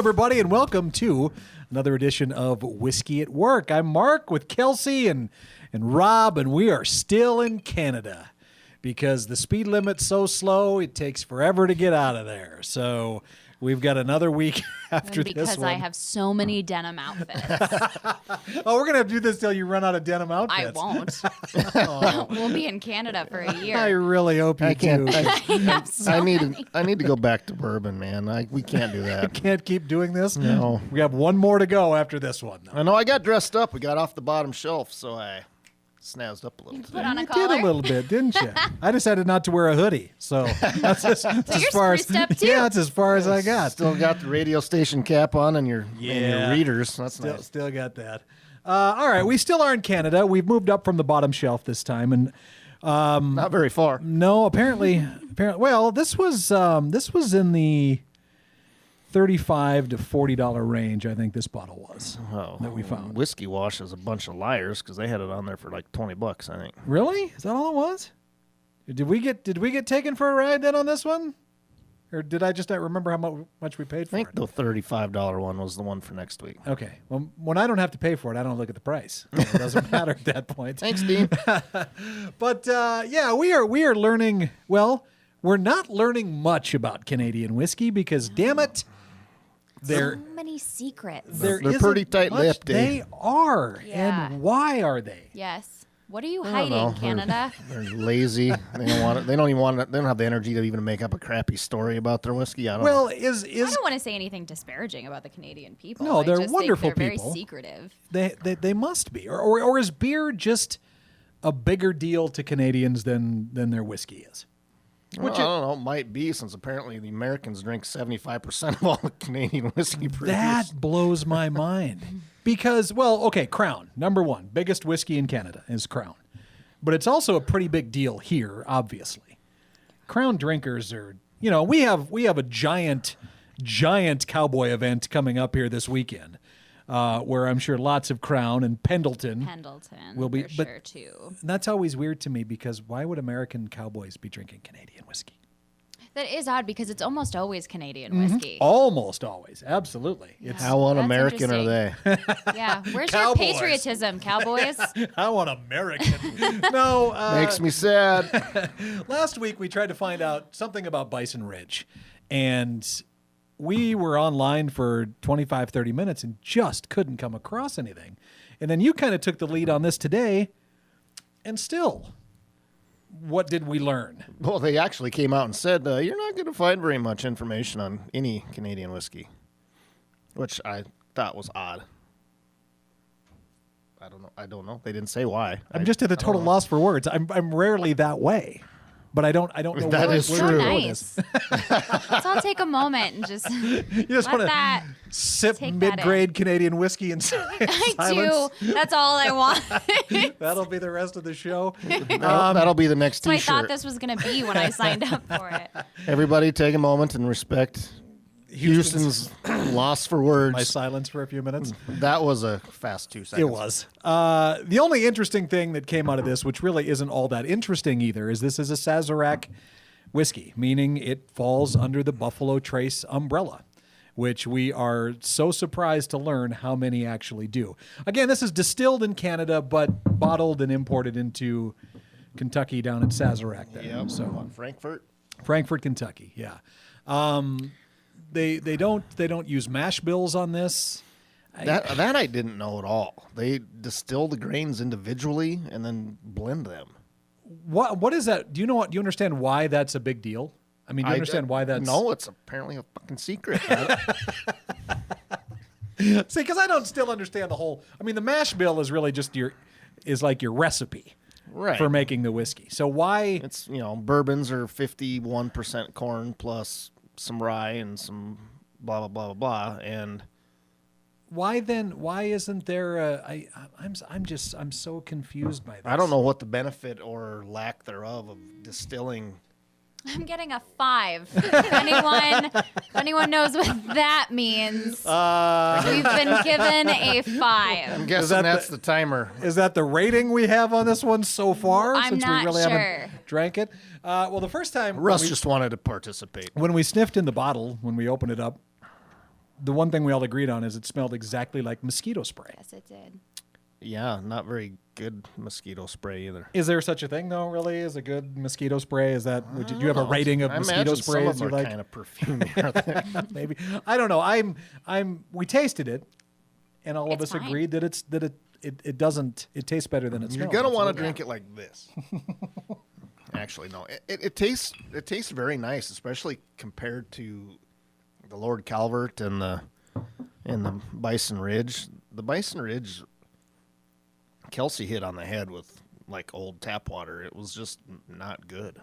everybody, and welcome to another edition of Whiskey at Work. I'm Mark with Kelsey and Rob, and we are still in Canada because the speed limit's so slow, it takes forever to get out of there. So we've got another week after this one. Because I have so many denim outfits. Oh, we're going to have to do this till you run out of denim outfits. I won't. We'll be in Canada for a year. I really hope you do. I need to go back to bourbon, man. We can't do that. Can't keep doing this? No. We have one more to go after this one, though. I know I got dressed up. We got off the bottom shelf, so I snazzed up a little Put bit. on a You collar. did a little bit, didn't you? I decided not to wear a hoodie, so that's as you're far as spruced up, too. yeah, that's as far as I got. Still got the radio station cap on and your readers. That's nice. Still got that. All right, we still are in Canada. We've moved up from the bottom shelf this time, and Not very far. no, apparently, well, this was in the $35 to $40 range. I think this bottle was that we found. Whiskey Wash is a bunch of liars because they had it on there for like $20, I think. Really? Is that all it was? Did we get taken for a ride then on this one? Or did I just not remember how much we paid for I think it? the $35 one was the one for next week. Okay. Well, when I don't have to pay for it, I don't look at the price. It doesn't matter at that point. Thanks, Dean. But yeah, we are learning. Well, we're not learning much about Canadian whiskey because, damn it, So many secrets. there They're isn't pretty much. tight-lipped, eh? They are, Yeah. and why are they? Yes. What are you I don't hiding, know. Canada? They're lazy. They don't want it. They don't even want it. They don't have the energy to even make up a crappy story about their whiskey. I don't know. Well, I don't want to say anything disparaging about the Canadian people. No, they're I just wonderful think they're people. very secretive. they must be, or is beer just a bigger deal to Canadians than their whiskey is? Well, I don't know. It might be, since apparently the Americans drink 75% of all the Canadian whiskey produced. That blows my mind. Because, well, okay, Crown, number one, biggest whiskey in Canada is Crown. But it's also a pretty big deal here, obviously. Crown drinkers are, we have a giant cowboy event coming up here this weekend, where I'm sure lots of Crown and Pendleton will be. For but sure, too. that's always weird to me because why would American cowboys be drinking Canadian whiskey? That is odd because it's almost always Canadian whiskey. Almost always, absolutely. It's How un-American are interesting. they? Yeah. Where's Cowboys. your patriotism, cowboys? I want American. No, Makes me sad. last week we tried to find out something about Bison Ridge, and we were online for 25, 30 minutes and just couldn't come across anything. And then you kind of took the lead on this today, and still, what did we learn? Well, they actually came out and said, you're not going to find very much information on any Canadian whiskey, which I thought was odd. I don't know. They didn't say why. I'm just at a total loss for words. I'm rarely that way, but I don't know. That where- is where So to true. go with nice. this. Let's all take a moment and just You just let want that. to sip take that mid-grade Canadian whiskey in silence. I do. That's all I want. That'll be the rest of the show. That'll be the next So I T-shirt. thought this was going to be when I signed up for it. Everybody take a moment and respect Houston's loss for words. My silence for a few minutes. That was a fast 2 seconds. It was. The only interesting thing that came out of this, which really isn't all that interesting either, is this is a Sazerac whiskey, meaning it falls under the Buffalo Trace umbrella, which we are so surprised to learn how many actually do. Again, this is distilled in Canada, but bottled and imported into Kentucky down in Sazerac there. Yep. So Frankfurt. Kentucky, yeah. They don't use mash bills on this. That I didn't know at all. They distill the grains individually and then blend them. What is that? Do you understand why that's a big deal? I mean, do you understand why that's... No, it's apparently a fucking secret. See, because I don't still understand the whole... I mean, the mash bill is really just like your recipe Right. for making the whiskey. So why... It's, bourbons are 51% corn plus some rye and some blah, blah, blah, blah, blah. And Why isn't there I'm so confused by this. I don't know what the benefit or lack thereof of distilling. I'm getting a 5. If anyone knows what that means, we've been given a 5. I'm guessing that's the timer. Is that the rating we have on this one so far? I'm since not we really sure. haven't drank it. The first time Russ just wanted to participate. when we sniffed in the bottle, when we opened it up, the one thing we all agreed on is it smelled exactly like mosquito spray. Yes, it did. Yeah, not very good mosquito spray either. Is there such a thing though? Really, is a good mosquito spray? Is that? Do you have a rating of mosquito sprays you like? Kind of perfumy. Maybe I don't know. We tasted it, and all of It's us fine. agreed that it doesn't. It tastes better than it You're smells. gonna want to Absolutely. drink it like this. Actually, no. It tastes very nice, especially compared to the Lord Calvert and the Bison Ridge. The Bison Ridge, Kelsey hit on the head with like old tap water. It was just not good.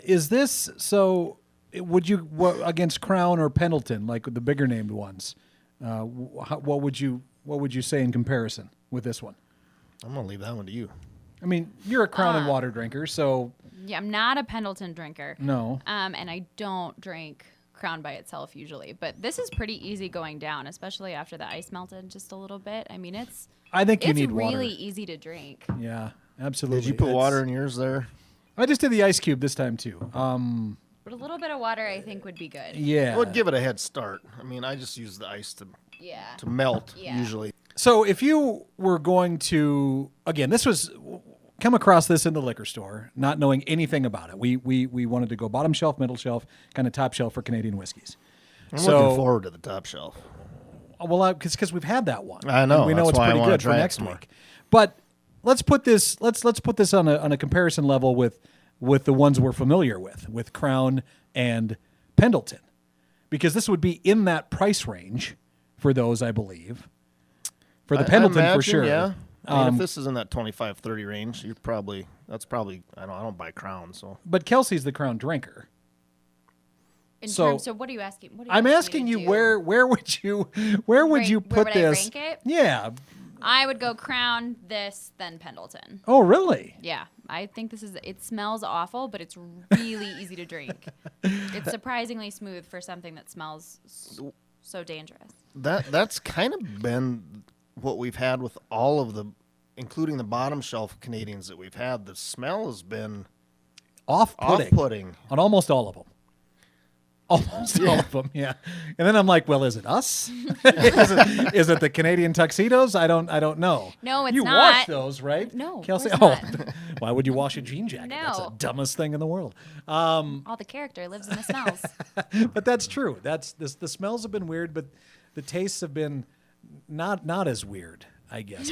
Is this so? Would you against Crown or Pendleton, like the bigger named ones? What would you say in comparison with this one? I'm gonna leave that one to you. I mean, you're a Crown and water drinker, so Yeah, I'm not a Pendleton drinker. no. And I don't drink Crown by itself usually, but this is pretty easy going down, especially after the ice melted just a little bit. I mean, I think you need really water. easy to drink. Yeah, absolutely. Did you put It's- water in yours there? I just did the ice cube this time too. But a little bit of water, I think, would be good. Yeah. I would give it a head start. I mean, I just use the ice to Yeah. melt Yeah. usually. So if you were going to, again, this was come across this in the liquor store, not knowing anything about it. We wanted to go bottom shelf, middle shelf, kind of top shelf for Canadian whiskeys. I'm looking forward to the top shelf. Well, because we've had that one. I know, And we know that's it's why I pretty wanna good for try it next some more. week. But let's put this on a comparison level with the ones we're familiar with Crown and Pendleton, because this would be in that price range for those, I believe. For the Pendleton, I imagine, for sure. Yeah. I mean, if this is in that 25-30 range, that's probably I don't buy Crown, so But Kelsey's the Crown drinker. So what are you asking? I'm asking you where would you put where would I this? rank it? Yeah. I would go Crown, this, then Pendleton. Oh, really? Yeah, I think it smells awful, but it's really easy to drink. It's surprisingly smooth for something that smells so dangerous. that's kind of been what we've had with all of the, including the bottom shelf Canadians that we've had. The smell has been off-putting. On almost all of them. Almost all of them, yeah. And then I'm like, well, is it us? is it the Canadian tuxedos? I don't know. No, it's you not. wash those, right? No, of Kelsey. course Oh, not. why would you wash a jean jacket? That's the No. dumbest thing in the world. All the character lives in the smells. But that's true. The smells have been weird, but the tastes have been not as weird, I guess.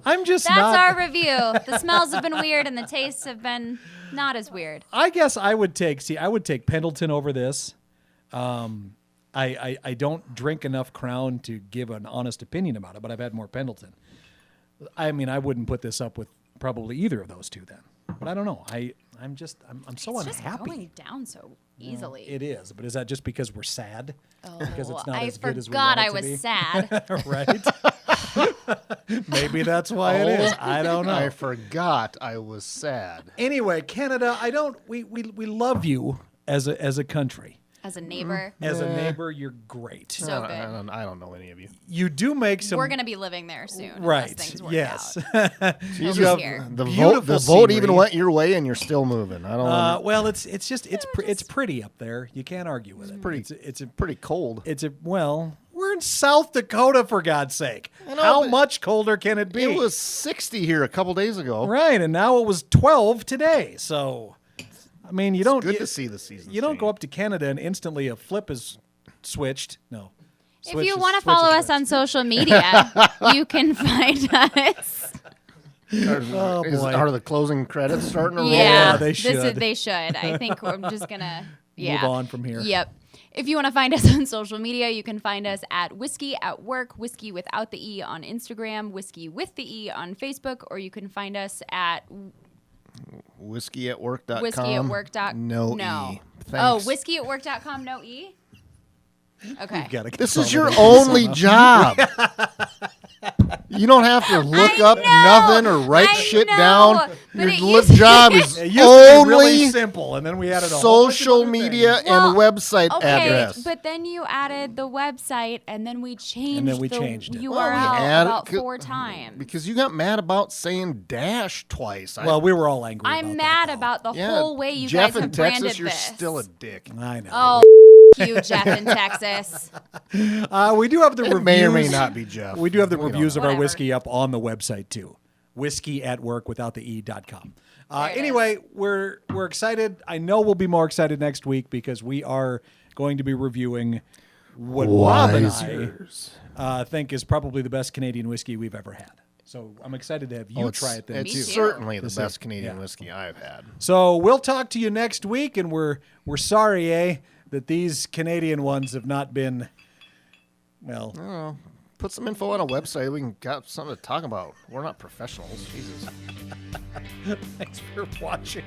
I'm just That's not. our review. The smells have been weird and the tastes have been not as weird. I guess I would take Pendleton over this. I don't drink enough Crown to give an honest opinion about it, but I've had more Pendleton. I mean, I wouldn't put this up with probably either of those two then. But I don't know. I'm so It's just unhappy. going down so easily. It is, but is that just because we're sad? Oh, Because it's not I as good as we forgot want it I to was be? sad. Right? Maybe that's why it is. I don't know. I forgot I was sad. Anyway, Canada, we love you as a country. As a neighbor, As a neighbor, you're great. so good. I don't know any of you. You do make some We're going to be living there soon. unless right. Things work Yes. Out. You Over just- here. the Beautiful vote even scenery. went your way, and you're still moving. I don't. Well, it's pretty up there. You can't argue with it. It's pretty cold. we're in South Dakota, for God's sake. know, How but much colder can it be? It was 60 here a couple days ago. right, and now it was 12 today. So, I mean, you don't Good to see the season. you don't change. go up to Canada and instantly a flip is switched. No. If you want to follow us on social media, you can find us. Oh, boy. Are the closing credits starting to roll? Yeah, they should. They should. I think we're just going to Move on from here. Yep. If you want to find us on social media, you can find us at Whiskey at Work, Whiskey without the E on Instagram, Whiskey with the E on Facebook, or you can find us at Whiskyatwork.com. whiskyatwork.com. No E. Oh, Thanks. whiskyatwork.com, no E? Okay. You've gotta This is your consolidate only job. You don't have to look up know. nothing or write I shit know. down. Your it used- job is It used to be really only simple, and then we added a whole bunch of social other media things. Well, and website Okay, address. but then you added the website, and then we changed we the changed it. URL Well, we added- about 4 times. Because you got mad about saying dash twice. Well, we were all angry. I'm about mad that, about the yeah, whole way you Jeff guys have in Texas, branded you're this. still a dick. though. I know. Oh, you, Jeff in Texas. We do have the It reviews. may or may not be Jeff. We do have the We don't reviews know. of our Whatever. whiskey up on the website too. Whiskey at work without the e.com. There it Anyway, we're excited. I know we'll be more excited next week because we are going to be reviewing what Rob and I think is probably the best Canadian whiskey we've ever had. So I'm excited to have you try it then It's too. Me too. certainly the This best is- Canadian yeah. whiskey I've had. So we'll talk to you next week, and we're sorry, that these Canadian ones have not been. Well, I don't know. Put some info on a website. We can got something to talk about. We're not professionals. Jesus. thanks for watching.